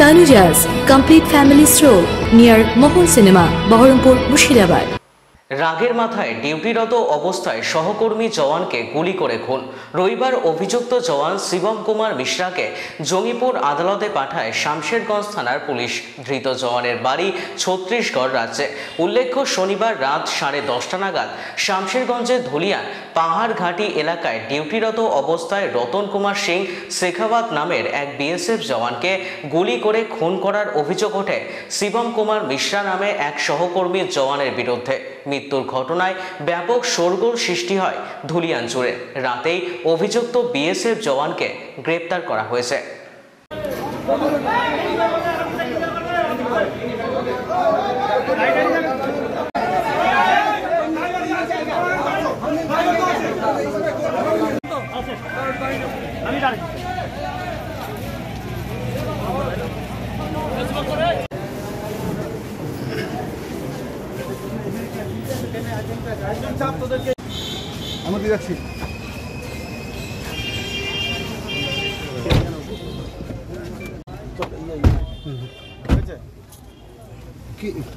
Tanujas Complete Family Stroll near Mohol Cinema, Baharampur, Mushirabad. রাগের মাথায় ডিউটিরত অবস্থায় সহকর্মী জওয়ানকে গুলি করে খুন। রবিবার অভিযুক্ত জওয়ান শিবম কুমার মিশ্রাকে জঙ্গিপুর আদালতে পাঠায় শামশেরগঞ্জ থানার পুলিশ। ধৃত জওয়ানের বাড়ি ছত্তিশগড় রাজ্যে। উল্লেখ্য, শনিবার রাত 10:30 নাগাদ শামশেরগঞ্জের ধুলিয়ান পাহাড় ঘাটি এলাকায় ডিউটিরত অবস্থায় রতন কুমার সিং শেখাওয়াত নামের এক বিএসএফ জওয়ানকে গুলি করে খুন করার অভিযোগ ওঠে শিবম কুমার মিশ্রা নামে এক সহকর্মী জওয়ানের বিরুদ্ধে। মৃত্যুর ঘটনায় ব্যাপক শোরগোল সৃষ্টি হয় ধুলিয়ান জুড়ে। রাতেই অভিযুক্ত বিএসএফ জওয়ানকে গ্রেপ্তার করা হয়েছে।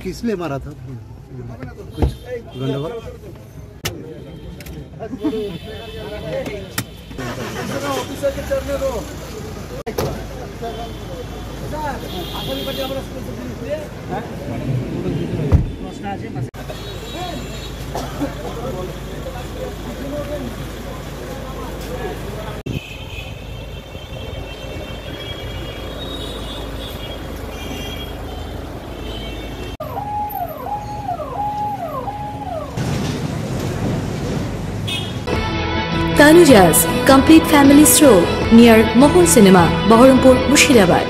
किसने मारा था? कुछ गंडगोल? ऑफिसर के चढ़ने दो। Tanujas Complete Family Stroll near Mohol Cinema, Baharampur, Mushirabad.